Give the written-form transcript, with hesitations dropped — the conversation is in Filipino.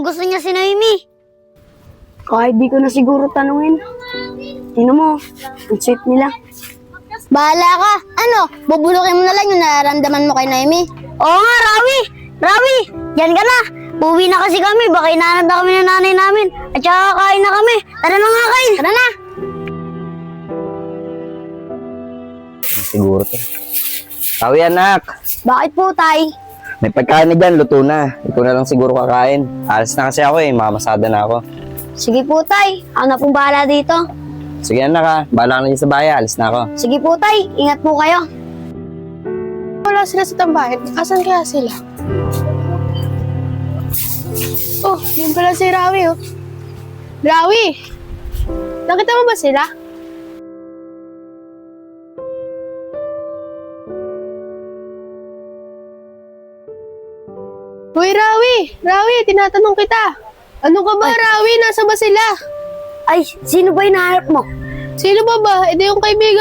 kung gusto niya si Noemi. Kahit di ko na siguro tanungin. Tingnan mo, ang sweet nila. Bahala ka. Ano, bubulukin mo na lang yung nararamdaman mo kay Noemi. Oo nga, Rawi. Rawi, yan ka na. Uwi na kasi kami. Baka inaanap na kami ng nanay namin. At saka kain na kami. Tara na nga, kain. Tara na. Siguro to. Tawi anak, Bakit po, tay? may pagkain na dyan, luto na. Ito na lang siguro kakain. Alas na kasi ako mamasada na ako. Sige po, tay. Ako na pong bahala dito. Sige anak ha, bahala ka na dyan sa bahay, alis na ako. Sige po, tay. Ingat po kayo. Wala sila sa tambahin. Asan kaya sila? Oh, yun pala si Rawi, oh. Rawi! Nakita mo ba sila? Hoy, Rawi! Rawi, tinatanong kita. Ano ka ba, Rawi? Nasa ba sila? Ay, sino ba hinahanap mo? Sino ba ba? Ito yung kaibigan